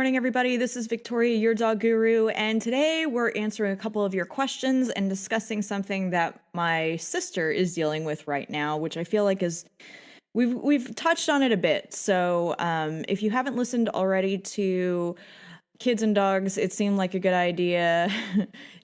morning, everybody. This is Victoria, your dog guru, and today we're answering a couple of your questions and discussing something that my sister is dealing with right now, which I feel like is we've touched on it a bit. So, if you haven't listened already to Kids and Dogs, it seemed like a good idea.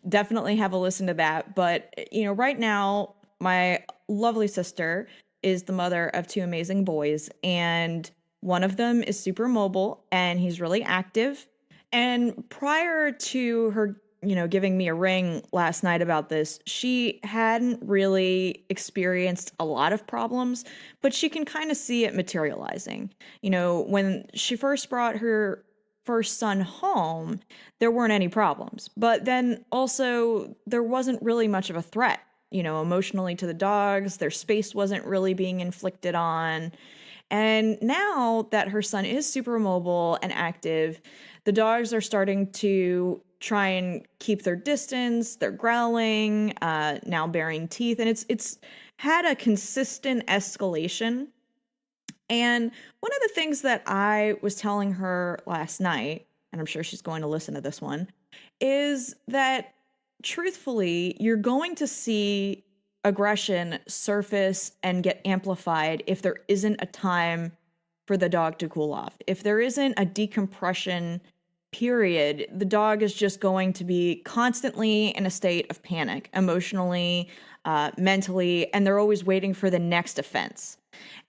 Definitely have a listen to that. But right now, my lovely sister is the mother of two amazing boys, and one of them is super mobile and he's really active. And prior to her, giving me a ring last night about this, she hadn't really experienced a lot of problems, but she can kind of see it materializing. When she first brought her first son home, there weren't any problems. But then also, there wasn't really much of a threat, emotionally to the dogs. Their space wasn't really being inflicted on. And now that her son is super mobile and active, the dogs are starting to try and keep their distance. They're growling, now baring teeth, and it's had a consistent escalation. And one of the things that I was telling her last night, and I'm sure she's going to listen to this one, is that truthfully, you're going to see aggression surface and get amplified if there isn't a time for the dog to cool off. If there isn't a decompression period, the dog is just going to be constantly in a state of panic, emotionally, mentally, and they're always waiting for the next offense.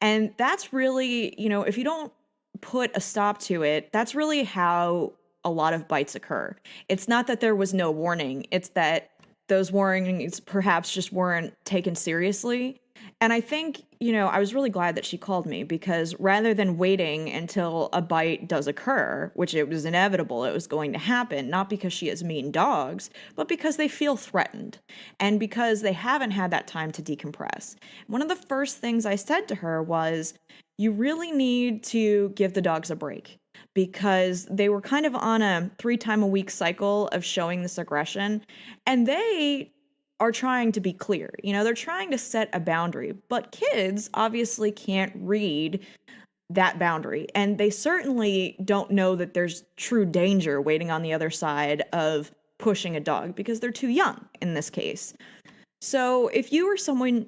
And that's really, if you don't put a stop to it, that's really how a lot of bites occur. It's not that there was no warning, it's that those warnings perhaps just weren't taken seriously. And I think, I was really glad that she called me, because rather than waiting until a bite does occur, which it was inevitable, it was going to happen, not because she has mean dogs, but because they feel threatened and because they haven't had that time to decompress. One of the first things I said to her was, you really need to give the dogs a break, because they were kind of on a 3-time-a-week cycle of showing this aggression, and they are trying to be clear. They're trying to set a boundary, but kids obviously can't read that boundary, and they certainly don't know that there's true danger waiting on the other side of pushing a dog, because they're too young in this case. So if you or someone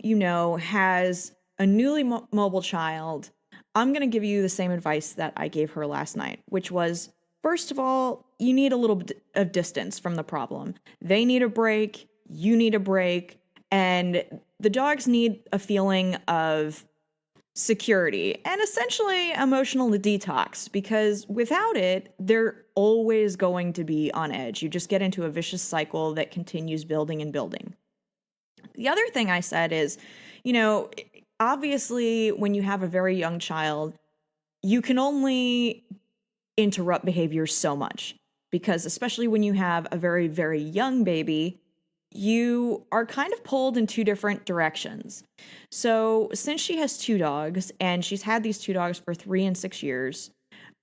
has a newly mobile child, I'm going to give you the same advice that I gave her last night, which was, first of all, you need a little bit of distance from the problem. They need a break, you need a break, and the dogs need a feeling of security and essentially emotional detox, because without it, they're always going to be on edge. You just get into a vicious cycle that continues building and building. The other thing I said is, obviously, when you have a very young child, you can only interrupt behavior so much, because especially when you have a very, very young baby, you are kind of pulled in two different directions. So since she has two dogs, and she's had these two dogs for 3 and 6 years,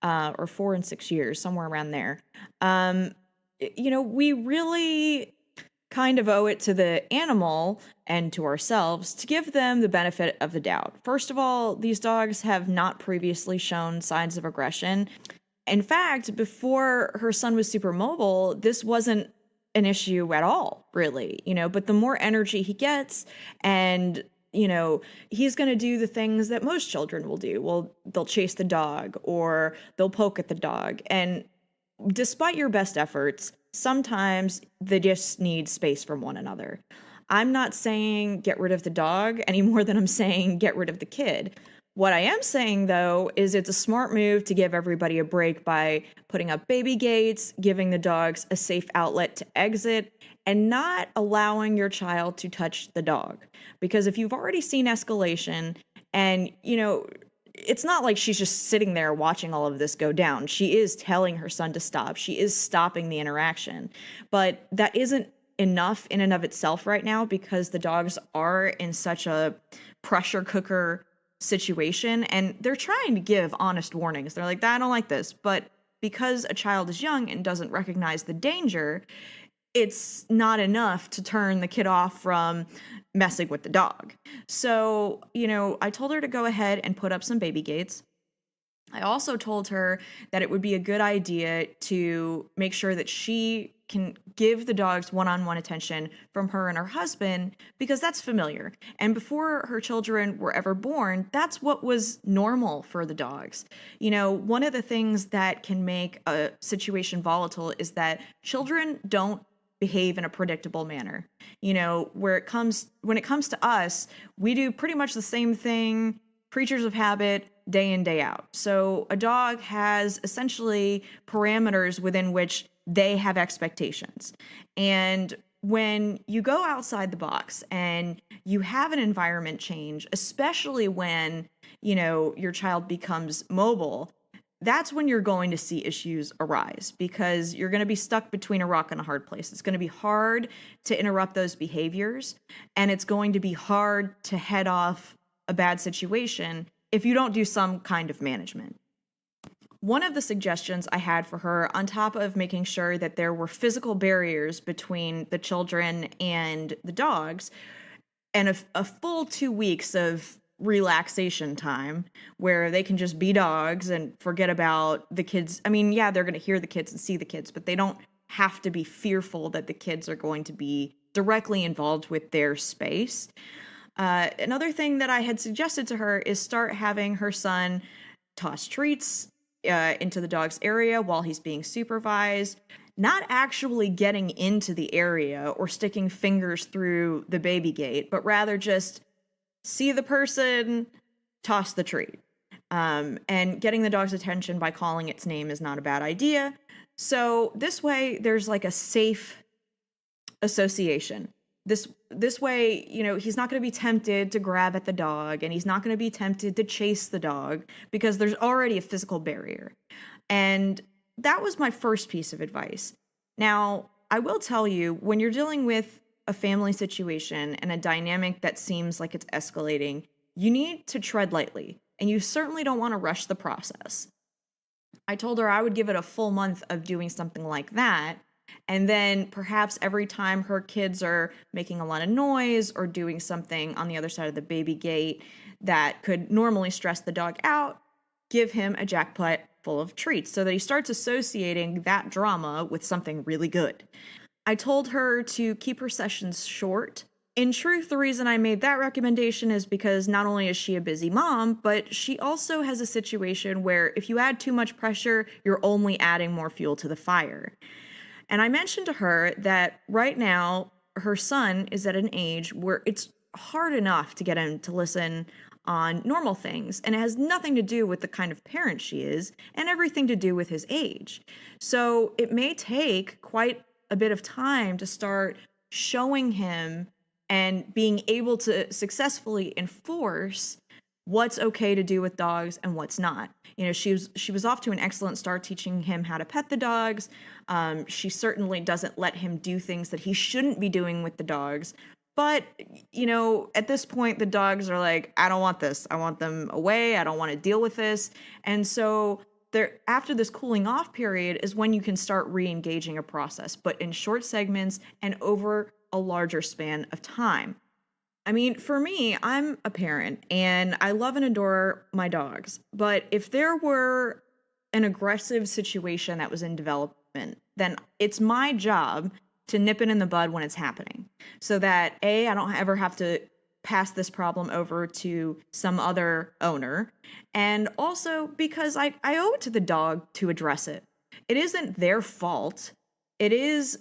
or 4 and 6 years, somewhere around there, we really kind of owe it to the animal and to ourselves to give them the benefit of the doubt. First of all, these dogs have not previously shown signs of aggression. In fact, before her son was super mobile, this wasn't an issue at all, really, but the more energy he gets, and he's going to do the things that most children will do. Well, they'll chase the dog or they'll poke at the dog. And despite your best efforts, sometimes they just need space from one another. I'm not saying get rid of the dog any more than I'm saying get rid of the kid. What I am saying, though, is it's a smart move to give everybody a break by putting up baby gates, giving the dogs a safe outlet to exit, and not allowing your child to touch the dog. Because if you've already seen escalation, and, it's not like she's just sitting there watching all of this go down. She is telling her son to stop. She is stopping the interaction. But that isn't enough in and of itself right now, because the dogs are in such a pressure cooker situation, and they're trying to give honest warnings. They're like, I don't like this. But because a child is young and doesn't recognize the danger, it's not enough to turn the kid off from messing with the dog. So, I told her to go ahead and put up some baby gates. I also told her that it would be a good idea to make sure that she can give the dogs one-on-one attention from her and her husband because that's familiar. And before her children were ever born, that's what was normal for the dogs. One of the things that can make a situation volatile is that children don't behave in a predictable manner. When it comes to us, we do pretty much the same thing, creatures of habit, day in, day out. So a dog has essentially parameters within which they have expectations. And when you go outside the box and you have an environment change, especially when, your child becomes mobile, that's when you're going to see issues arise because you're going to be stuck between a rock and a hard place. It's going to be hard to interrupt those behaviors, and it's going to be hard to head off a bad situation if you don't do some kind of management. One of the suggestions I had for her, on top of making sure that there were physical barriers between the children and the dogs, and a full 2 weeks of relaxation time where they can just be dogs and forget about the kids. I mean, yeah, they're going to hear the kids and see the kids, but they don't have to be fearful that the kids are going to be directly involved with their space. Another thing that I had suggested to her is start having her son toss treats into the dog's area while he's being supervised, not actually getting into the area or sticking fingers through the baby gate, but rather just see the person, toss the treat. And getting the dog's attention by calling its name is not a bad idea. So this way, there's like a safe association. This way, he's not going to be tempted to grab at the dog, and he's not going to be tempted to chase the dog because there's already a physical barrier. And that was my first piece of advice. Now, I will tell you, when you're dealing with a family situation and a dynamic that seems like it's escalating, you need to tread lightly, and you certainly don't want to rush the process. I told her I would give it a full month of doing something like that. And then perhaps every time her kids are making a lot of noise or doing something on the other side of the baby gate that could normally stress the dog out, give him a jackpot full of treats so that he starts associating that drama with something really good. I told her to keep her sessions short. In truth, the reason I made that recommendation is because not only is she a busy mom, but she also has a situation where if you add too much pressure, you're only adding more fuel to the fire. And I mentioned to her that right now, her son is at an age where it's hard enough to get him to listen on normal things, and it has nothing to do with the kind of parent she is and everything to do with his age. So it may take quite a bit of time to start showing him and being able to successfully enforce what's okay to do with dogs and what's not. She was off to an excellent start teaching him how to pet the dogs. She certainly doesn't let him do things that he shouldn't be doing with the dogs. But, at this point, the dogs are like, I don't want this. I want them away. I don't want to deal with this. And so after this cooling off period is when you can start re-engaging a process, but in short segments and over a larger span of time. I mean, for me, I'm a parent and I love and adore my dogs. But if there were an aggressive situation that was in development, then it's my job to nip it in the bud when it's happening so that I don't ever have to pass this problem over to some other owner. And also because I owe it to the dog to address it. It isn't their fault. It is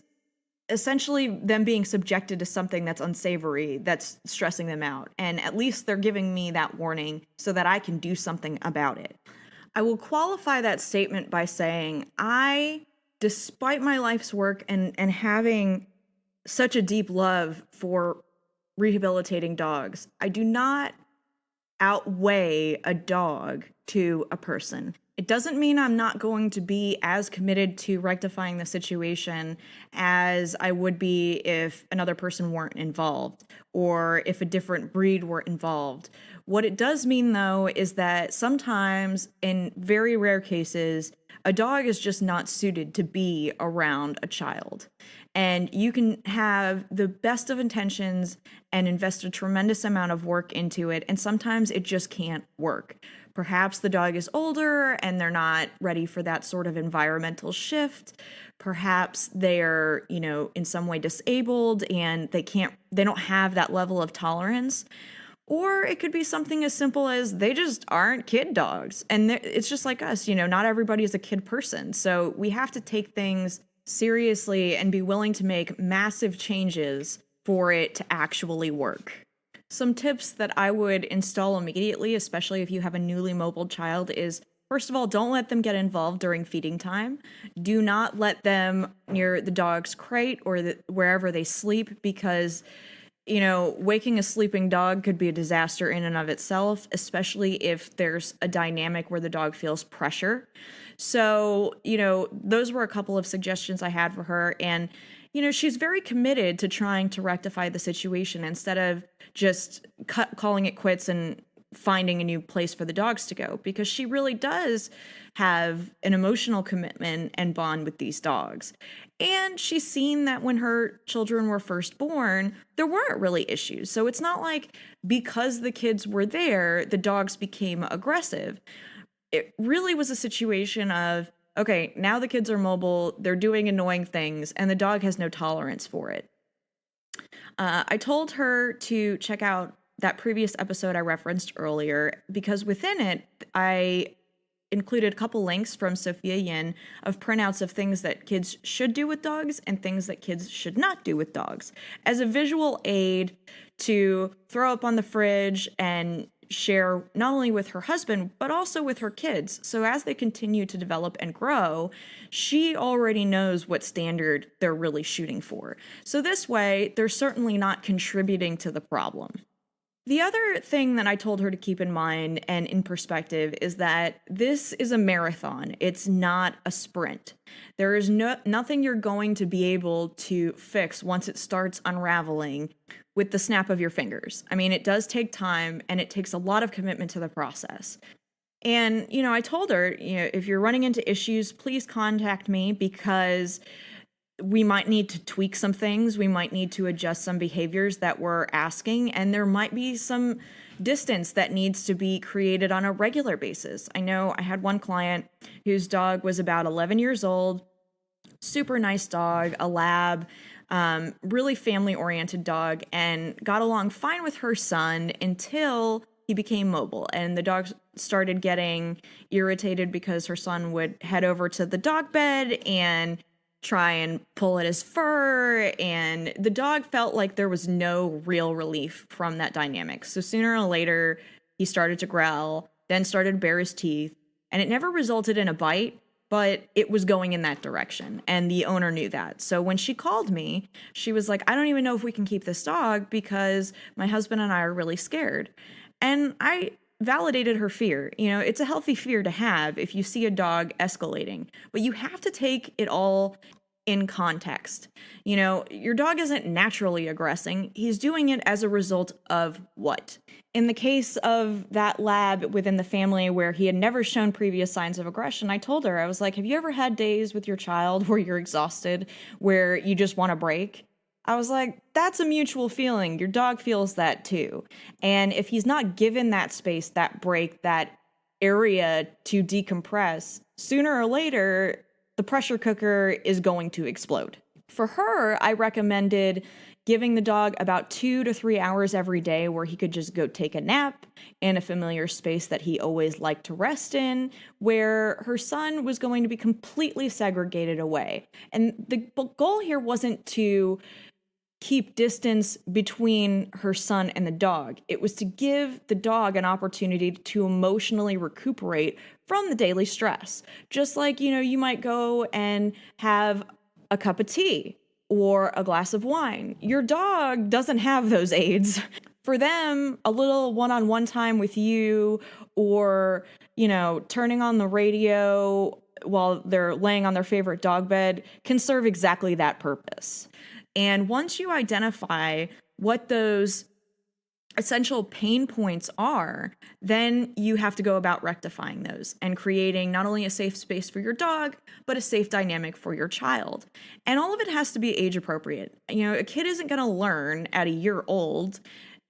essentially them being subjected to something that's unsavory, that's stressing them out. And at least they're giving me that warning so that I can do something about it. I will qualify that statement by saying despite my life's work and having such a deep love for rehabilitating dogs, I do not outweigh a dog to a person. It doesn't mean I'm not going to be as committed to rectifying the situation as I would be if another person weren't involved or if a different breed were involved. What it does mean, though, is that sometimes, in very rare cases, a dog is just not suited to be around a child. And you can have the best of intentions and invest a tremendous amount of work into it, and sometimes it just can't work. Perhaps the dog is older and they're not ready for that sort of environmental shift. Perhaps they're, in some way disabled and they don't have that level of tolerance. Or it could be something as simple as they just aren't kid dogs. And it's just like us, not everybody is a kid person. So we have to take things seriously and be willing to make massive changes for it to actually work. Some tips that I would install immediately, especially if you have a newly mobile child, is first of all, don't let them get involved during feeding time. Do not let them near the dog's crate or wherever they sleep, because waking a sleeping dog could be a disaster in and of itself, especially if there's a dynamic where the dog feels pressure. So, those were a couple of suggestions I had for her. And, she's very committed to trying to rectify the situation instead of just calling it quits and finding a new place for the dogs to go, because she really does have an emotional commitment and bond with these dogs. And she's seen that when her children were first born, there weren't really issues. So it's not like because the kids were there, the dogs became aggressive. It really was a situation of, okay, now the kids are mobile, they're doing annoying things, and the dog has no tolerance for it. I told her to check out that previous episode I referenced earlier, because within it, I included a couple links from Sophia Yin of printouts of things that kids should do with dogs and things that kids should not do with dogs as a visual aid to throw up on the fridge and share not only with her husband, but also with her kids. So as they continue to develop and grow, she already knows what standard they're really shooting for. So this way, they're certainly not contributing to the problem. The other thing that I told her to keep in mind and in perspective is that this is a marathon. It's not a sprint. There is nothing you're going to be able to fix once it starts unraveling with the snap of your fingers. I mean, it does take time and it takes a lot of commitment to the process. And, I told her, if you're running into issues, please contact me, because we might need to tweak some things. We might need to adjust some behaviors that we're asking, and there might be some distance that needs to be created on a regular basis. I know I had one client whose dog was about 11 years old, super nice dog, a lab, really family-oriented dog, and got along fine with her son until he became mobile, and the dog started getting irritated because her son would head over to the dog bed and try and pull at his fur, and the dog felt like there was no real relief from that dynamic. So sooner or later, he started to growl, then started to bare his teeth, and it never resulted in a bite, but it was going in that direction, and the owner knew that. So when she called me, she was like, I don't even know if we can keep this dog because my husband and I are really scared. And I validated her fear. It's a healthy fear to have if you see a dog escalating, but you have to take it all in context. Your dog isn't naturally aggressing. He's doing it as a result of what? In the case of that lab within the family where he had never shown previous signs of aggression, I told her, I was like, have you ever had days with your child where you're exhausted, where you just want to break? I was like, that's a mutual feeling. Your dog feels that too. And if he's not given that space, that break, that area to decompress, sooner or later, the pressure cooker is going to explode. For her, I recommended giving the dog about 2 to 3 hours every day where he could just go take a nap in a familiar space that he always liked to rest in, where her son was going to be completely segregated away. And the goal here wasn't to keep distance between her son and the dog. It was to give the dog an opportunity to emotionally recuperate from the daily stress. Just like, you might go and have a cup of tea or a glass of wine. Your dog doesn't have those aids. For them, a little one-on-one time with you, or, turning on the radio while they're laying on their favorite dog bed, can serve exactly that purpose. And once you identify what those essential pain points are, then you have to go about rectifying those and creating not only a safe space for your dog, but a safe dynamic for your child. And all of it has to be age appropriate. A kid isn't going to learn at a year old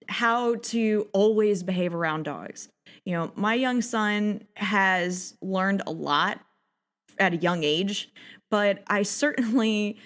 how to always behave around dogs. My young son has learned a lot at a young age, but I certainly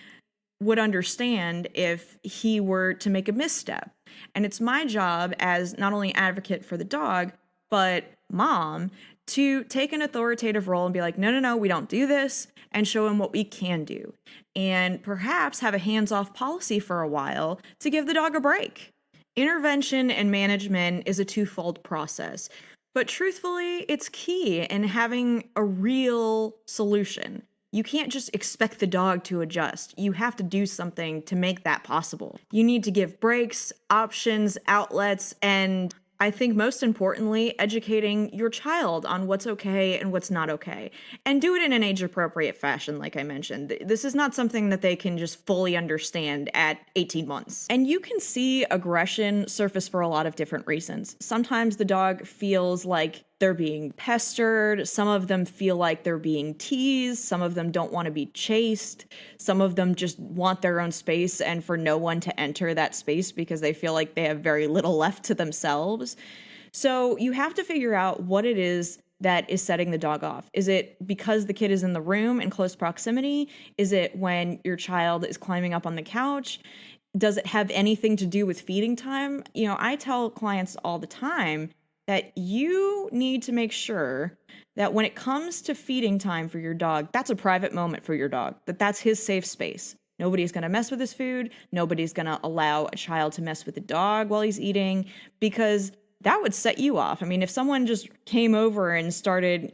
would understand if he were to make a misstep. And it's my job as not only advocate for the dog, but mom to take an authoritative role and be like, no, no, no, we don't do this, and show him what we can do. And perhaps have a hands-off policy for a while to give the dog a break. Intervention and management is a twofold process, but truthfully, it's key in having a real solution. You can't just expect the dog to adjust. You have to do something to make that possible. You need to give breaks, options, outlets, and I think most importantly, educating your child on what's okay and what's not okay. And do it in an age-appropriate fashion, like I mentioned. This is not something that they can just fully understand at 18 months. And you can see aggression surface for a lot of different reasons. Sometimes the dog feels like they're being pestered. Some of them feel like they're being teased. Some of them don't want to be chased. Some of them just want their own space and for no one to enter that space because they feel like they have very little left to themselves. So you have to figure out what it is that is setting the dog off. Is it because the kid is in the room in close proximity? Is it when your child is climbing up on the couch? Does it have anything to do with feeding time? I tell clients all the time that you need to make sure that when it comes to feeding time for your dog, that's a private moment for your dog, that's his safe space. Nobody's going to mess with his food. Nobody's going to allow a child to mess with the dog while he's eating, because that would set you off. I mean, if someone just came over and started,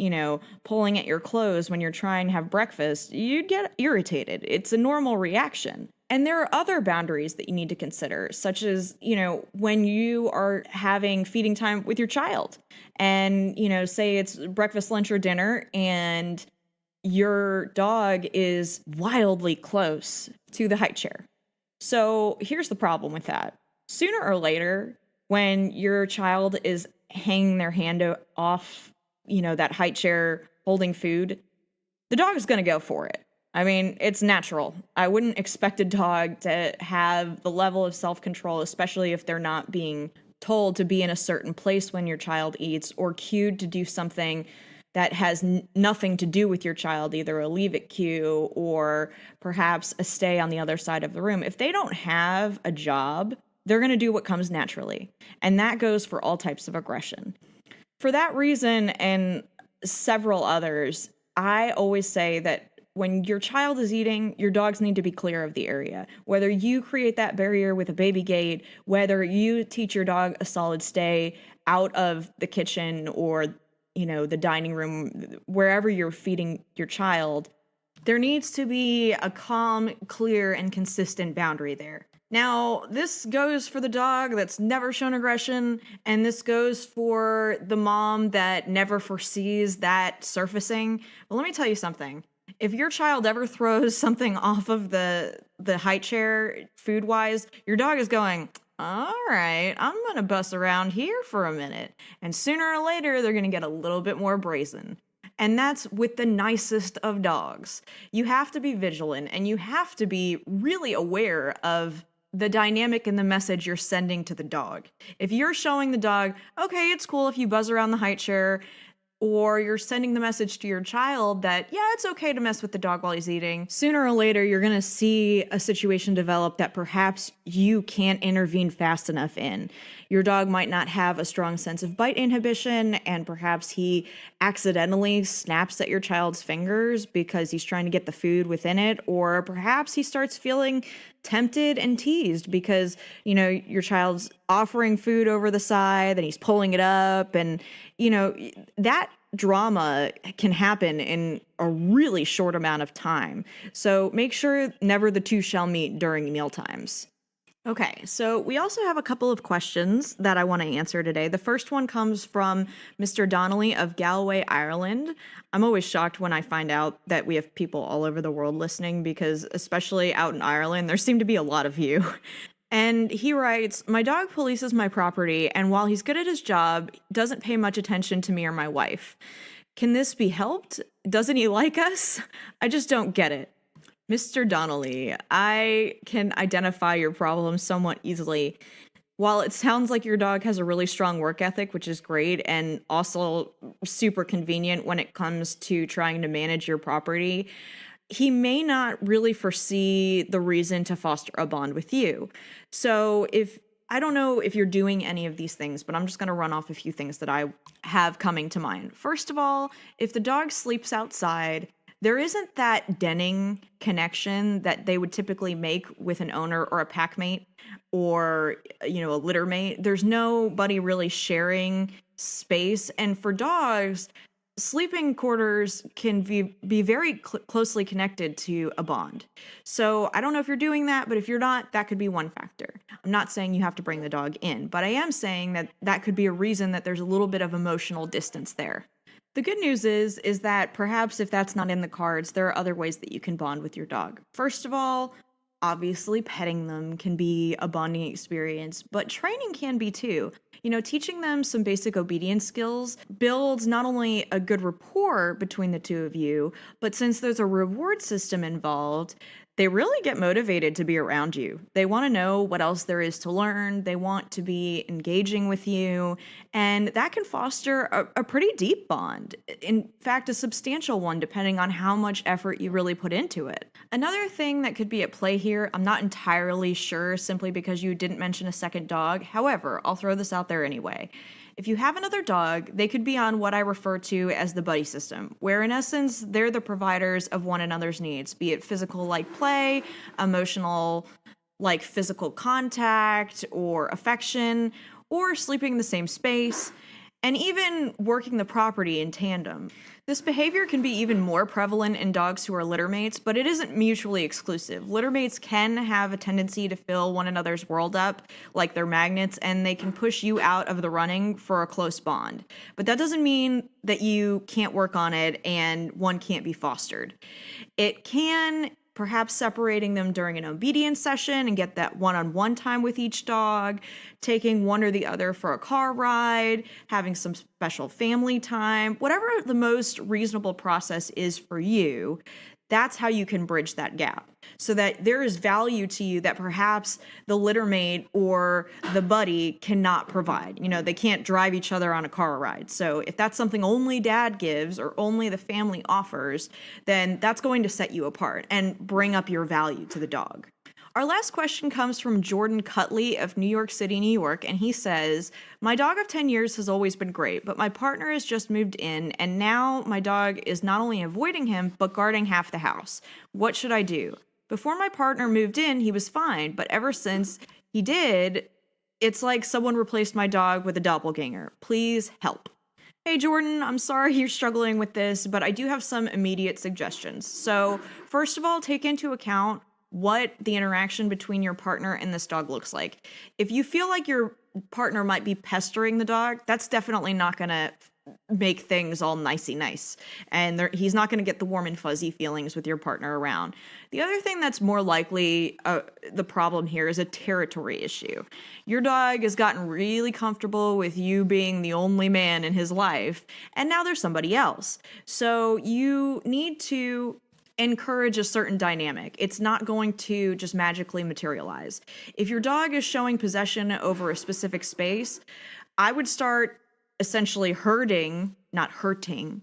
pulling at your clothes when you're trying to have breakfast, you'd get irritated. It's a normal reaction. And there are other boundaries that you need to consider, such as, when you are having feeding time with your child and, say it's breakfast, lunch, or dinner, and your dog is wildly close to the high chair. So here's the problem with that. Sooner or later, when your child is hanging their hand off, that high chair holding food, the dog is going to go for it. I mean, it's natural. I wouldn't expect a dog to have the level of self-control, especially if they're not being told to be in a certain place when your child eats or cued to do something that has nothing to do with your child, either a leave it cue or perhaps a stay on the other side of the room. If they don't have a job, they're going to do what comes naturally. And that goes for all types of aggression. For that reason and several others, I always say that when your child is eating, your dogs need to be clear of the area. Whether you create that barrier with a baby gate, whether you teach your dog a solid stay out of the kitchen or, the dining room, wherever you're feeding your child, there needs to be a calm, clear, and consistent boundary there. Now, this goes for the dog that's never shown aggression, and this goes for the mom that never foresees that surfacing. But let me tell you something. If your child ever throws something off of the high chair food-wise, your dog is going, all right, I'm going to bust around here for a minute. And sooner or later, they're going to get a little bit more brazen. And that's with the nicest of dogs. You have to be vigilant, and you have to be really aware of the dynamic and the message you're sending to the dog. If you're showing the dog, okay, it's cool if you buzz around the high chair, or you're sending the message to your child that, yeah, it's okay to mess with the dog while he's eating, sooner or later, you're going to see a situation develop that perhaps you can't intervene fast enough in. Your dog might not have a strong sense of bite inhibition, and perhaps he accidentally snaps at your child's fingers because he's trying to get the food within it, or perhaps he starts feeling tempted and teased because, your child's offering food over the side and he's pulling it up, and, that drama can happen in a really short amount of time. So make sure never the two shall meet during meal times. Okay, so we also have a couple of questions that I want to answer today. The first one comes from Mr. Donnelly of Galway, Ireland. I'm always shocked when I find out that we have people all over the world listening, because especially out in Ireland, there seem to be a lot of you. And he writes, my dog polices my property, and while he's good at his job, doesn't pay much attention to me or my wife. Can this be helped? Doesn't he like us? I just don't get it. Mr. Donnelly, I can identify your problem somewhat easily. while it sounds like your dog has a really strong work ethic, which is great, and also super convenient when it comes to trying to manage your property, he may not really foresee the reason to foster a bond with you. So I don't know if you're doing any of these things, but I'm just going to run off a few things that I have coming to mind. First of all, if the dog sleeps outside, there isn't that denning connection that they would typically make with an owner or a pack mate or, a litter mate. There's nobody really sharing space. And for dogs, sleeping quarters can be very closely connected to a bond. So I don't know if you're doing that, but if you're not, that could be one factor. I'm not saying you have to bring the dog in, but I am saying that that could be a reason that there's a little bit of emotional distance there. The good news is that perhaps if that's not in the cards, there are other ways that you can bond with your dog. First of all, obviously petting them can be a bonding experience, but training can be too. Teaching them some basic obedience skills builds not only a good rapport between the two of you, but since there's a reward system involved, they really get motivated to be around you. They want to know what else there is to learn. They want to be engaging with you. And that can foster a pretty deep bond. In fact, a substantial one, depending on how much effort you really put into it. Another thing that could be at play here, I'm not entirely sure simply because you didn't mention a second dog. However, I'll throw this out there anyway. If you have another dog, they could be on what I refer to as the buddy system, where in essence, they're the providers of one another's needs, be it physical like play, emotional like physical contact or affection, or sleeping in the same space, and even working the property in tandem. This behavior can be even more prevalent in dogs who are litter mates, but it isn't mutually exclusive. Litter mates can have a tendency to fill one another's world up like they're magnets, and they can push you out of the running for a close bond. But that doesn't mean that you can't work on it and one can't be fostered. It can perhaps separating them during an obedience session and get that one-on-one time with each dog, taking one or the other for a car ride, having some special family time, whatever the most reasonable process is for you, that's how you can bridge that gap so that there is value to you that perhaps the litter mate or the buddy cannot provide. They can't drive each other on a car ride. So if that's something only dad gives or only the family offers, then that's going to set you apart and bring up your value to the dog. Our last question comes from Jordan Cutley of New York City, New York, and he says, "My dog of 10 years has always been great, but my partner has just moved in, and now my dog is not only avoiding him, but guarding half the house. What should I do? Before my partner moved in, he was fine, but ever since he did, it's like someone replaced my dog with a doppelganger. Please help." Hey Jordan, I'm sorry you're struggling with this, but I do have some immediate suggestions. So first of all, take into account what the interaction between your partner and this dog looks like. If you feel like your partner might be pestering the dog, that's definitely not going to make things all nicey nice. And he's not going to get the warm and fuzzy feelings with your partner around. The other thing that's more likely the problem here is a territory issue. Your dog has gotten really comfortable with you being the only man in his life, and now there's somebody else. So you need to encourage a certain dynamic. It's not going to just magically materialize. If your dog is showing possession over a specific space, I would start essentially herding the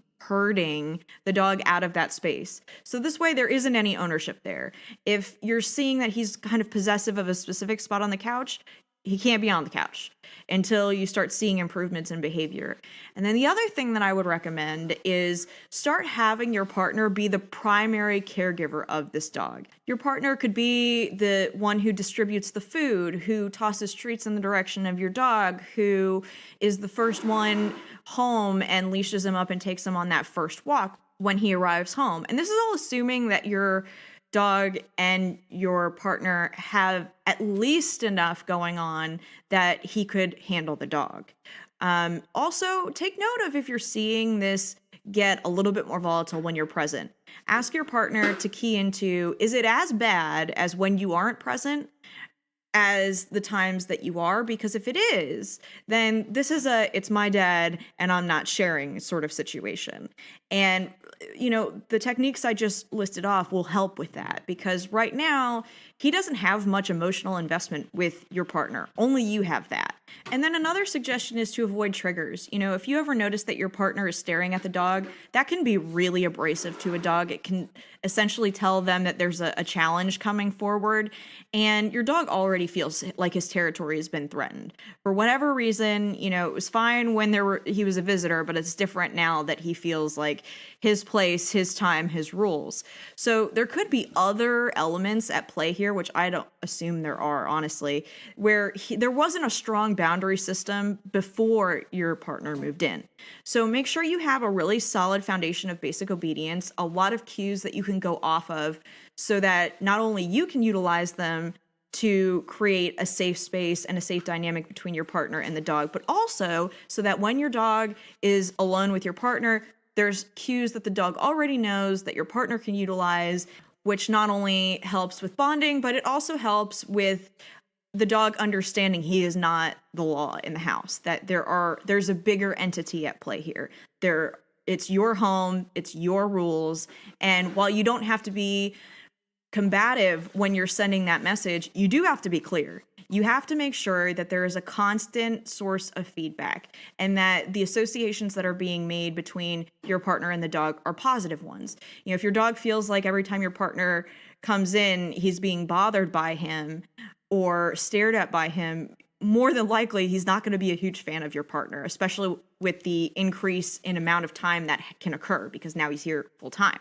dog out of that space. So this way there isn't any ownership there. If you're seeing that he's kind of possessive of a specific spot on the couch, he can't be on the couch until you start seeing improvements in behavior. And then the other thing that I would recommend is start having your partner be the primary caregiver of this dog. Your partner could be the one who distributes the food, who tosses treats in the direction of your dog, who is the first one home and leashes him up and takes him on that first walk when he arrives home. And this is all assuming that your dog and your partner have at least enough going on that he could handle the dog. Also, take note of if you're seeing this get a little bit more volatile when you're present. Ask your partner to key into, is it as bad as when you aren't present as the times that you are? Because if it is, then this is it's my dad and I'm not sharing sort of situation. And, the techniques I just listed off will help with that, because right now he doesn't have much emotional investment with your partner. Only you have that. And then another suggestion is to avoid triggers. If you ever notice that your partner is staring at the dog, that can be really abrasive to a dog. It can essentially tell them that there's a challenge coming forward, and your dog already feels like his territory has been threatened. For whatever reason, it was fine when he was a visitor, but it's different now that he feels like his place, his time, his rules. So there could be other elements at play here, which I don't assume there are, honestly, where there wasn't a strong boundary system before your partner moved in. So make sure you have a really solid foundation of basic obedience, a lot of cues that you can go off of, so that not only you can utilize them to create a safe space and a safe dynamic between your partner and the dog, but also so that when your dog is alone with your partner, there's cues that the dog already knows that your partner can utilize, which not only helps with bonding, but it also helps with the dog understanding he is not the law in the house, that there's a bigger entity at play here. It's your home, it's your rules, and while you don't have to be combative when you're sending that message, you do have to be clear. You have to make sure that there is a constant source of feedback, and that the associations that are being made between your partner and the dog are positive ones. If your dog feels like every time your partner comes in, he's being bothered by him or stared at by him, more than likely he's not going to be a huge fan of your partner, especially with the increase in amount of time that can occur because now he's here full time.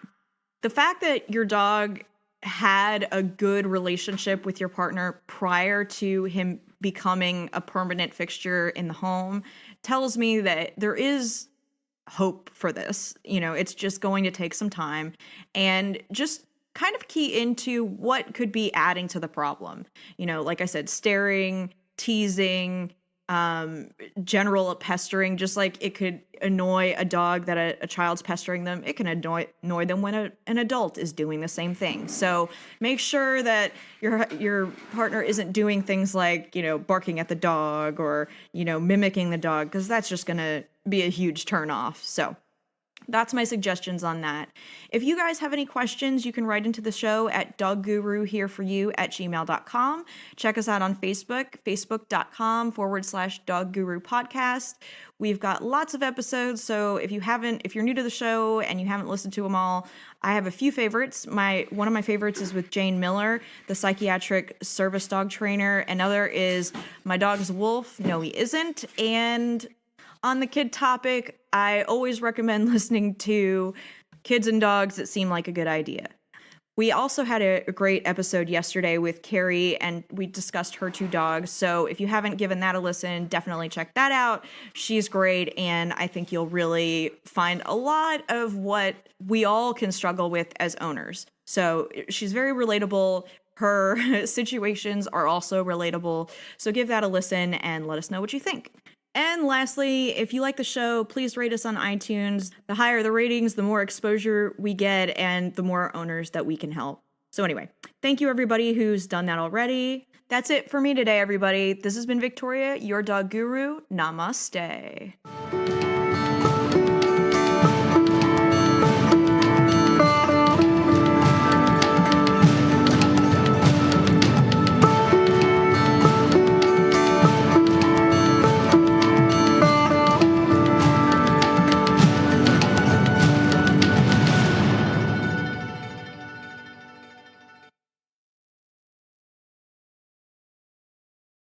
The fact that your dog had a good relationship with your partner prior to him becoming a permanent fixture in the home tells me that there is hope for this. It's just going to take some time, and just kind of key into what could be adding to the problem. Like I said, staring, teasing, general pestering. Just like it could annoy a dog that a child's pestering them, it can annoy them when an adult is doing the same thing. So make sure that your partner isn't doing things like, barking at the dog or, mimicking the dog, because that's just going to be a huge turn off. So that's my suggestions on that. If you guys have any questions, you can write into the show at dogguruhereforyou@gmail.com. Check us out on Facebook, facebook.com/doggurupodcast. We've got lots of episodes, so if you're new to the show and you haven't listened to them all, I have a few favorites. One of my favorites is with Jane Miller, the psychiatric service dog trainer. Another is My Dog's Wolf, No He Isn't. And on the kid topic, I always recommend listening to Kids and Dogs That Seem Like a Good Idea. We also had a great episode yesterday with Carrie, and we discussed her two dogs. So if you haven't given that a listen, definitely check that out. She's great, and I think you'll really find a lot of what we all can struggle with as owners. So she's very relatable. Her situations are also relatable. So give that a listen and let us know what you think. And lastly, if you like the show, please rate us on iTunes. The higher the ratings, the more exposure we get and the more owners that we can help. So anyway, thank you everybody who's done that already. That's it for me today, everybody. This has been Victoria, your dog guru. Namaste.